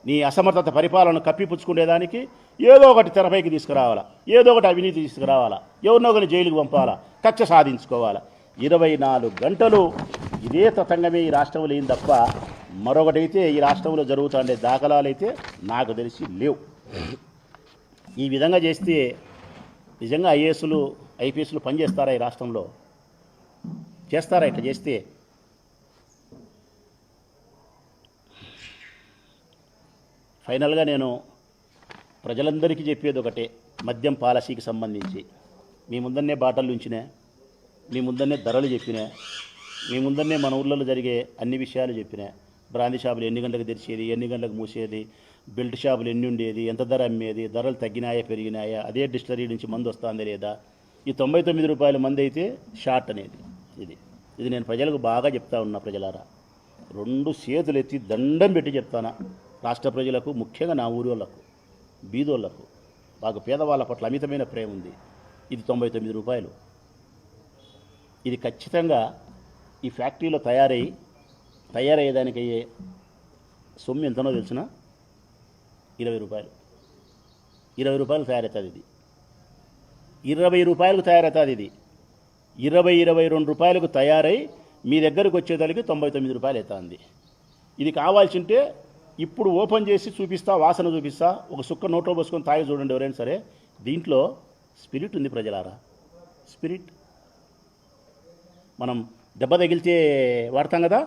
నీ అసమర్థత పరిపాలనను కప్పిపుచ్చుకునేదానికి ఏదో ఒకటి తెరపైకి తీసుకురావాలా, ఏదో ఒకటి అవినీతి తీసుకురావాలా, ఎవరినో ఒకరిని జైలుకి పంపాలా, కక్ష సాధించుకోవాలా. 24 గంటలు ఇదే తతంగమే ఈ రాష్ట్రంలో ఏం తప్ప మరొకటైతే ఈ రాష్ట్రంలో జరుగుతుండే దాఖలాలు అయితే నాకు తెలిసి లేవు. ఈ విధంగా చేస్తే నిజంగా ఐఏఎస్లు ఐపీఎస్లు పనిచేస్తారా ఈ రాష్ట్రంలో? చేస్తారా? ఇట్లా చేస్తే ఫైనల్గా నేను ప్రజలందరికీ చెప్పేది ఒకటే, మద్యం పాలసీకి సంబంధించి మీ ముందన్నే బాటలు ఉంచినా, మీ ముందన్నే ధరలు చెప్పినా, మీ ముందన్నే మన ఊళ్ళలో జరిగే అన్ని విషయాలు చెప్పినా. బ్రాందీ షాపులు ఎన్ని గంటలకు తెరిచేది, ఎన్ని గంటలకు మూసేది, బెల్ట్ షాపులు ఎన్ని ఉండేది, ఎంత ధర అమ్మేది, ధరలు తగ్గినాయా పెరిగినాయా, అదే డిస్టిలరీ నుంచి మందు వస్తుందా లేదా, ఈ 99 రూపాయల మంది అయితే షార్ట్ అనేది ఇది నేను ప్రజలకు బాగా చెప్తా ఉన్నా. ప్రజలారా, 2 చేతులు ఎత్తి దండం పెట్టి చెప్తానా రాష్ట్ర ప్రజలకు, ముఖ్యంగా నా ఊరి వాళ్ళకు, బీదోళ్లకు, బాగా పేదవాళ్ళ పట్ల అమితమైన ప్రేమ ఉంది. ఇది 99 రూపాయలు. ఇది ఖచ్చితంగా ఈ ఫ్యాక్టరీలో తయారయ్యేదానికయ్యే సొమ్ము ఎంతనో తెలిసిన 20 రూపాయలు. 20 రూపాయలు తయారవుతుంది ఇది. 20 రూపాయలకు తయారవుతుంది ఇది. 22 రూపాయలకు తయారై మీ దగ్గరకు వచ్చేదానికి 99 రూపాయలు అవుతుంది. ఇది కావాల్సింటే ఇప్పుడు ఓపెన్ చేసి చూపిస్తా, వాసన చూపిస్తా, ఒక సుక్క నోట్లో పోసుకొని తాగి చూడండి ఎవరైనా సరే. దీంట్లో స్పిరిట్ ఉంది ప్రజలారా, స్పిరిట్. మనం దెబ్బ తగిలితే వాడతాం కదా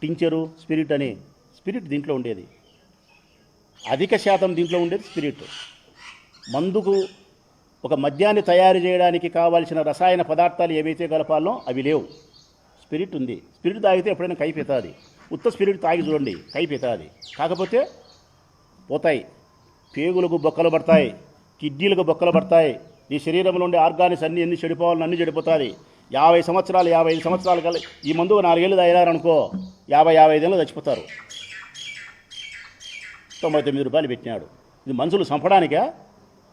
టించరు, స్పిరిట్ అని, స్పిరిట్ దీంట్లో ఉండేది. అధిక శాతం దీంట్లో ఉండేది స్పిరిట్. మందుకు ఒక మద్యాన్ని తయారు చేయడానికి కావాల్సిన రసాయన పదార్థాలు ఏవైతే కలపాలో అవి లేవు. స్పిరిట్ ఉంది. స్పిరిట్ తాగితే ఎప్పుడైనా కైపెత్తాది. ఉత్త స్పిరిట్ తాగి చూడండి, కైపెత్తాది. కాకపోతే పోతాయి, పేగులకు బొక్కలు పడతాయి, కిడ్నీలకు బొక్కలు పడతాయి, నీ శరీరంలో ఉండే ఆర్గానిక్స్ ఎన్ని చెడిపోవాలని అన్నీ చెడిపోతుంది. 50 సంవత్సరాలు 55 సంవత్సరాలు కల ఈ మందు 4 ఏళ్ళు తాగినారనుకో 50-55 ఏళ్ళు చచ్చిపోతారు. 99 రూపాయలు పెట్టినాడు. ఇది మనుషులు చంపడానికే,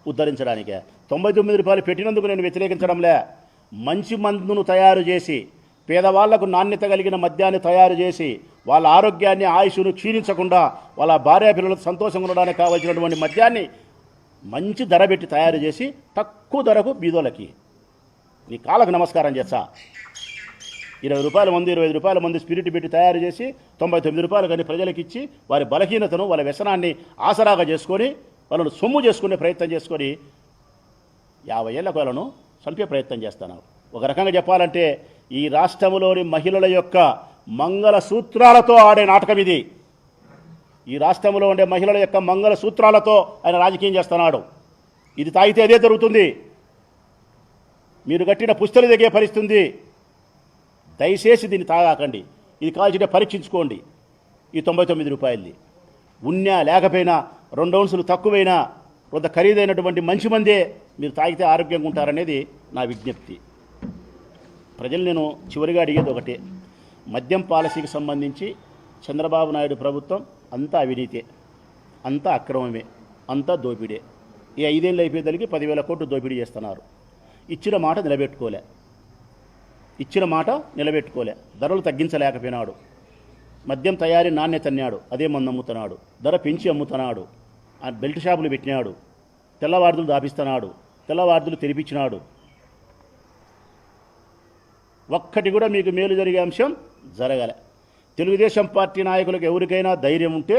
ఉద్ధరించడానికే. 99 రూపాయలు పెట్టినందుకు నేను వ్యతిరేకించడంలే. మంచి మందును తయారు చేసి పేదవాళ్లకు నాణ్యత కలిగిన మద్యాన్ని తయారు చేసి వాళ్ళ ఆరోగ్యాన్ని, ఆయుష్ను క్షీణించకుండా వాళ్ళ భార్య పిల్లలకు సంతోషంగా ఉండడానికి కావాల్సినటువంటి మద్యాన్ని మంచి ధర పెట్టి తయారు చేసి తక్కువ ధరకు బీదోళ్ళకి నీ కాళ్ళకు నమస్కారం చేస్తా. 20 రూపాయల మంది, 25 రూపాయల మంది స్పిరిట్ పెట్టి తయారు చేసి 99 రూపాయలు కానీ ప్రజలకు ఇచ్చి వారి బలహీనతను, వాళ్ళ వ్యసనాన్ని ఆసరాగా చేసుకొని వాళ్ళను సొమ్ము చేసుకునే ప్రయత్నం చేసుకొని 50 ఏళ్లకు వాళ్ళను చంపే ప్రయత్నం చేస్తున్నారు. ఒక రకంగా చెప్పాలంటే ఈ రాష్ట్రంలోని మహిళల యొక్క మంగళ సూత్రాలతో ఆడే నాటకం ఇది. ఈ రాష్ట్రంలో ఉండే మహిళల యొక్క మంగళ సూత్రాలతో ఆయన రాజకీయం చేస్తున్నాడు. ఇది తాగితే అదే జరుగుతుంది. మీరు కట్టిన పుస్తలు దిగే పరిస్థితుంది. దయచేసి దీన్ని తాగాకండి. ఇది కాల్చిటే పరీక్షించుకోండి. ఈ 99 రూపాయలది ఉన్నా లేకపోయినా 2 ఔన్సులు తక్కువైనా కొంత ఖరీదైనటువంటి మంచి మందే మీరు తాగితే ఆరోగ్యంగా ఉంటారనేది నా విజ్ఞప్తి. ప్రజలు నేను చివరిగా అడిగేది ఒకటే, మద్యం పాలసీకి సంబంధించి చంద్రబాబు నాయుడు ప్రభుత్వం అంతా అవినీతే, అంతా అక్రమమే, అంతా దోపిడే. ఈ 5 ఏళ్ళు అయిపోయేదానికి 10,000 కోట్లు దోపిడీ చేస్తున్నారు. ఇచ్చిన మాట నిలబెట్టుకోలే. ధరలు తగ్గించలేకపోయినాడు. మద్యం తయారీ నాణ్యత అన్నాడు, అదే మందు అమ్ముతున్నాడు. ధర పెంచి అమ్ముతున్నాడు. ఆ బెల్ట్ షాపులు పెట్టినాడు. తెల్లవార్దులు దాపిస్తున్నాడు. తెల్లవార్దులు తెరిపించినాడు. ఒక్కటి కూడా మీకు మేలు జరిగే అంశం జరగలే. తెలుగుదేశం పార్టీ నాయకులకు ఎవరికైనా ధైర్యం ఉంటే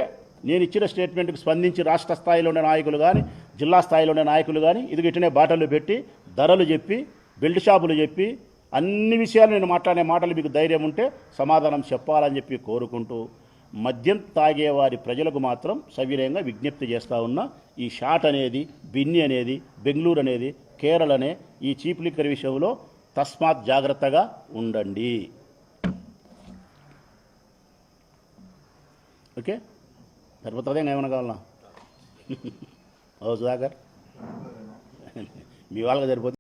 నేను ఇచ్చిన స్టేట్మెంట్కి స్పందించి రాష్ట్ర స్థాయిలో ఉండే నాయకులు కానీ, జిల్లా స్థాయిలో ఉండే నాయకులు కానీ ఇది ఇట్టనే బాటలు పెట్టి ధరలు చెప్పి, బెల్ట్ షాపులు చెప్పి, అన్ని విషయాలు నేను మాట్లాడే మాటలు మీకు ధైర్యం ఉంటే సమాధానం చెప్పాలని చెప్పి కోరుకుంటూ, మద్యం తాగేవారి ప్రజలకు మాత్రం సవినయంగా విజ్ఞప్తి చేస్తూ ఉన్నా. ఈ షాట్ అనేది, బిన్ని అనేది, బెంగళూరు అనేది, కేరళ అనే ఈ చీప్ లిక్కర్ విషయంలో తస్మాత్ జాగ్రత్తగా ఉండండి. ఓకే, సరిపోతుందే ఏమైనా కావాలన్నా ఓ సుధాకర్ మీ వాళ్ళకి సరిపోతుంది.